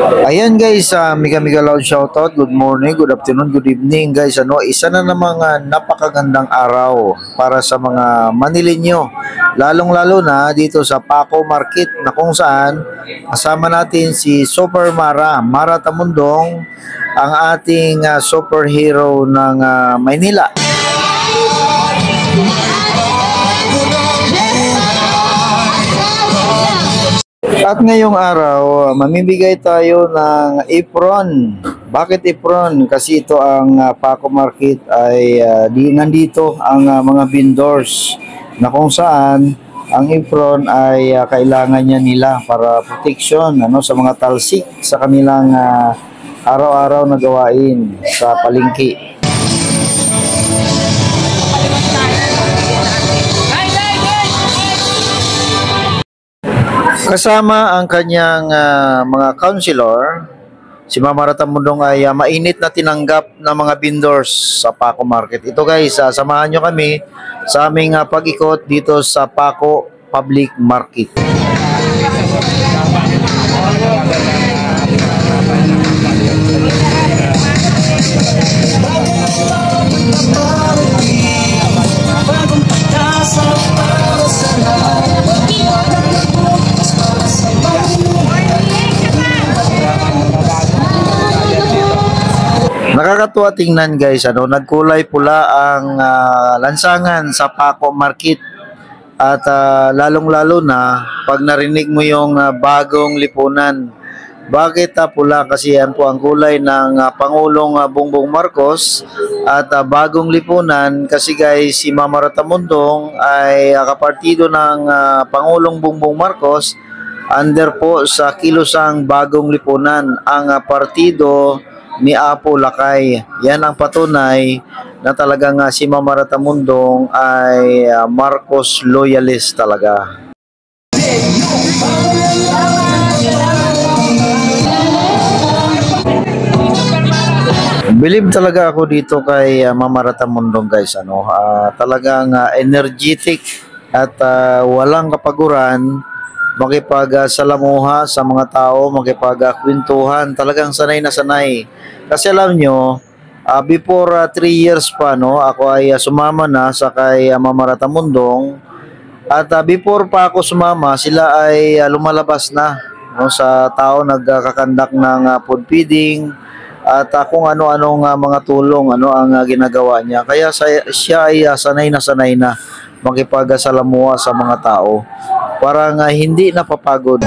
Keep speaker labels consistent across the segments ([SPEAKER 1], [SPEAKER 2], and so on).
[SPEAKER 1] Ayan guys, mega mega loud shoutout. Good morning, good afternoon, good evening guys. Isa na namang napakagandang araw para sa mga Manilenyo. Lalong-lalo na dito sa Paco Market na kung saan kasama natin si Super Mara Tamundong, ang ating superhero ng Maynila. At ngayong araw, mamimigay tayo ng apron. Bakit apron? Kasi ito ang Paco Market ay nandito ang mga vendors na kung saan ang apron ay kailangan niya nila para protection sa mga talsik sa kanilang araw-araw na gawain sa palengke. Kasama ang kanyang mga counselor, si Mara Tamundong ay mainit na tinanggap ng mga vendors sa Paco Market. Ito guys, samahan nyo kami sa aming pag-ikot dito sa Paco Public Market. Nakakatuwa tingnan guys, nagkulay pula ang lansangan sa Paco Market at lalong-lalo na pag narinig mo yung bagong lipunan. Bakit pula? Kasi yan po ang kulay ng Pangulong Bongbong Marcos at bagong lipunan kasi guys si Mara Tamundong ay kapartido ng Pangulong Bongbong Marcos under po sa Kilusang Bagong Lipunan, ang partido ni Apo Lakay. Yan ang patunay na talagang si Mara Tamundong ay Marcos loyalist talaga. Believe talaga ako dito kay Mara Tamundong guys. Talagang energetic at walang kapaguran, makipagsalamuha sa mga tao, makipagkwentuhan, talagang sanay na sanay. Kasi alam nyo, before 3 years pa, ako ay sumama na sa kay Mara Tamundong. At before pa ako sumama, sila ay lumalabas na sa tao, nagkakandak ng food feeding at kung ano-anong mga tulong, ang ginagawa niya. Kaya siya ay sanay na makipagsalamuha sa mga tao. Parang hindi napapagod.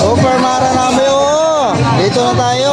[SPEAKER 1] Super Maranami, oh! Dito na tayo.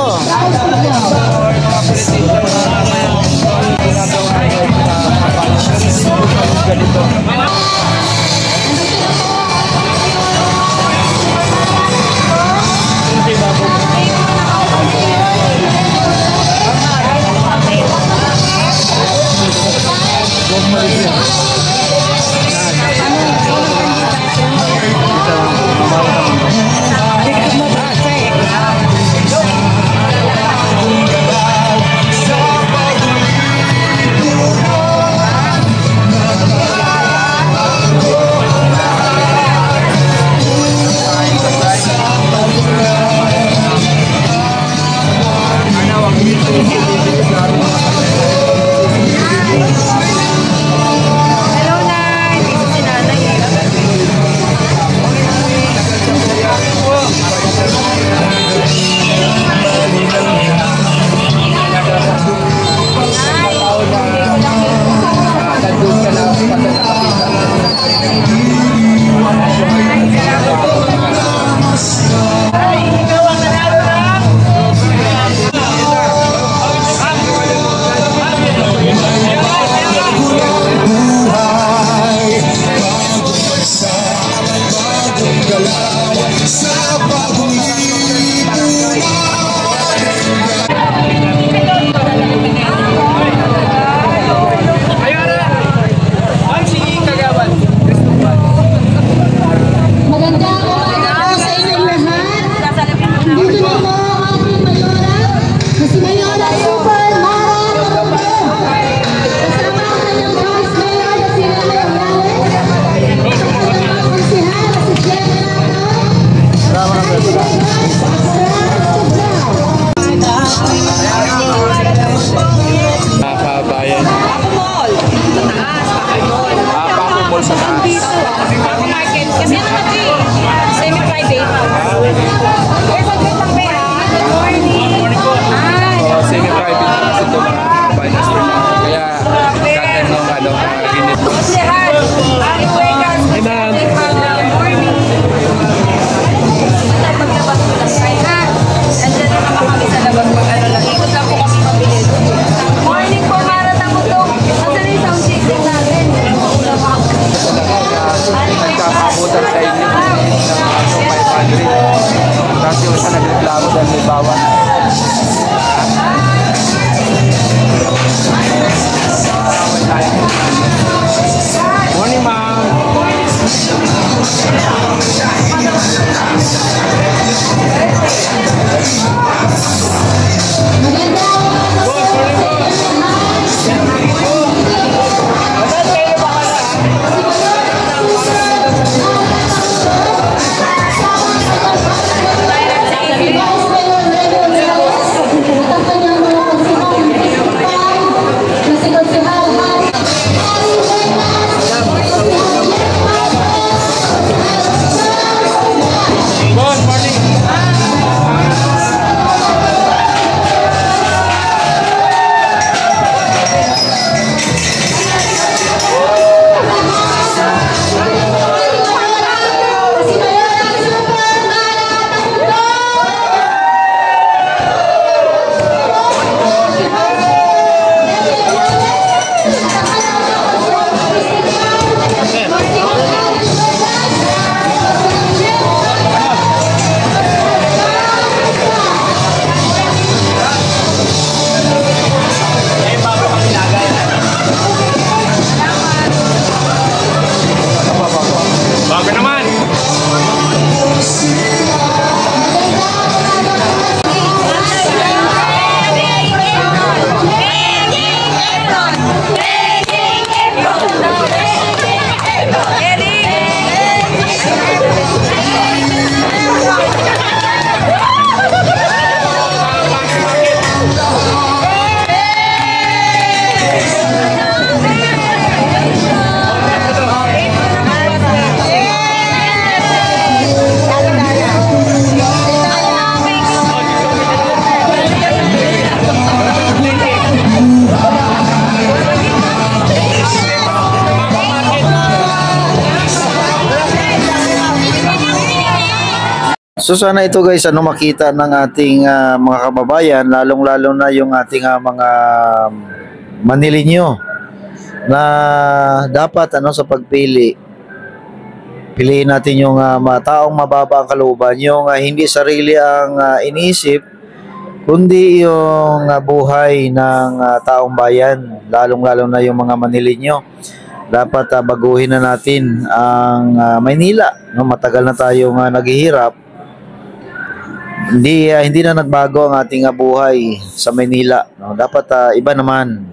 [SPEAKER 2] nagreklamo dahil may bawal.
[SPEAKER 1] So sana ito guys makita ng ating mga kababayan, lalong-lalo na yung ating mga Manilinyo na dapat sa pagpili, piliin natin yung mga taong mababa ang kalooban, yung hindi sarili ang iniisip, kundi yung buhay ng taong bayan, lalong-lalo na yung mga Manilinyo. Dapat baguhin na natin ang Maynila. Matagal na tayong naghihirap. Hindi na nagbago ang ating buhay sa Maynila. Dapat iba naman.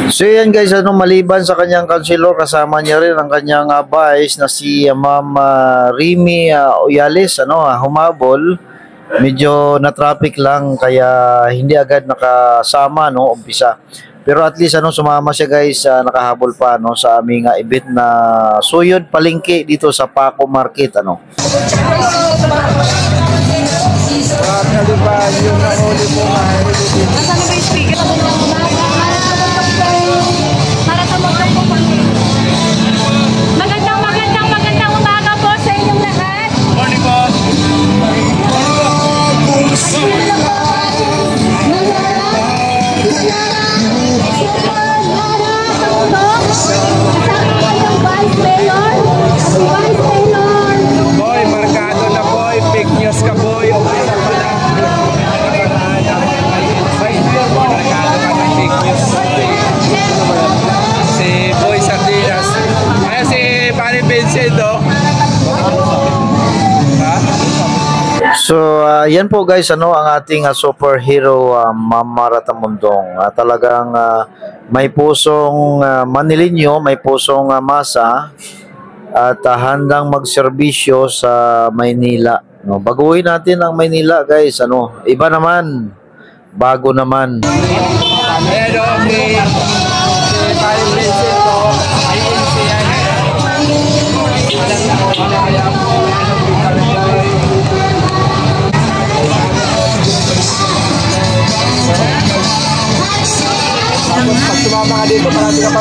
[SPEAKER 1] So yan guys, maliban sa kanyang councilor, kasama niya rin ang kanyang vice na si Ma'am Remy Oyales, humabol. Medyo na traffic lang kaya hindi agad nakasama umpisa. Pero at least sumama siya guys, nakahabol pa sa aming event na Suyod Palengke dito sa Paco Market
[SPEAKER 2] Magandang umaga po sa inyong lahat. Morning po. Boy, markado na boy, fake news ka boy. Si Boy Sardinas. Ayan si Paring Vincent,
[SPEAKER 1] So yan po guys, ang ating superhero Ma'am Mara Tamundong. Talagang may pusong Manilinyo, may pusong masa at handang magserbisyo sa Maynila. Baguhin natin ang Maynila guys, iba naman, bago naman.
[SPEAKER 2] Ayan si Paring Vincent, ayun siya. Pag sumama ka dito, marami ka pa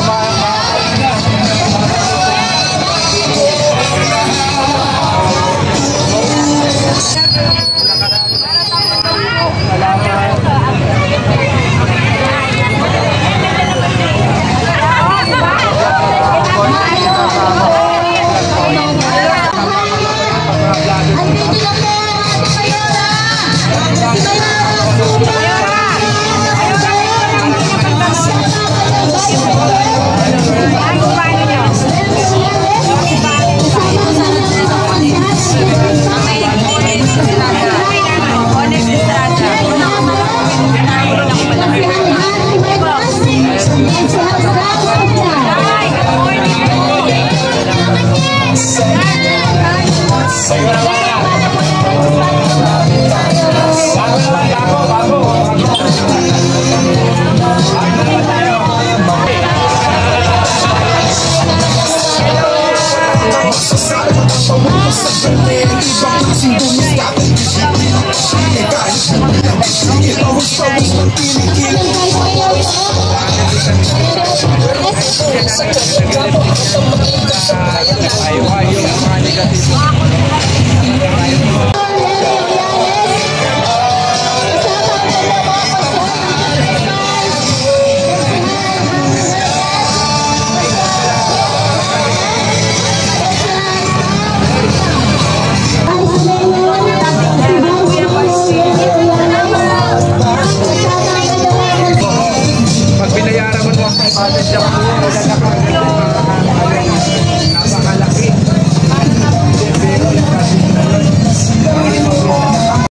[SPEAKER 3] Ayaw yung mga negative. Pag binayaran mo ng 500 siya,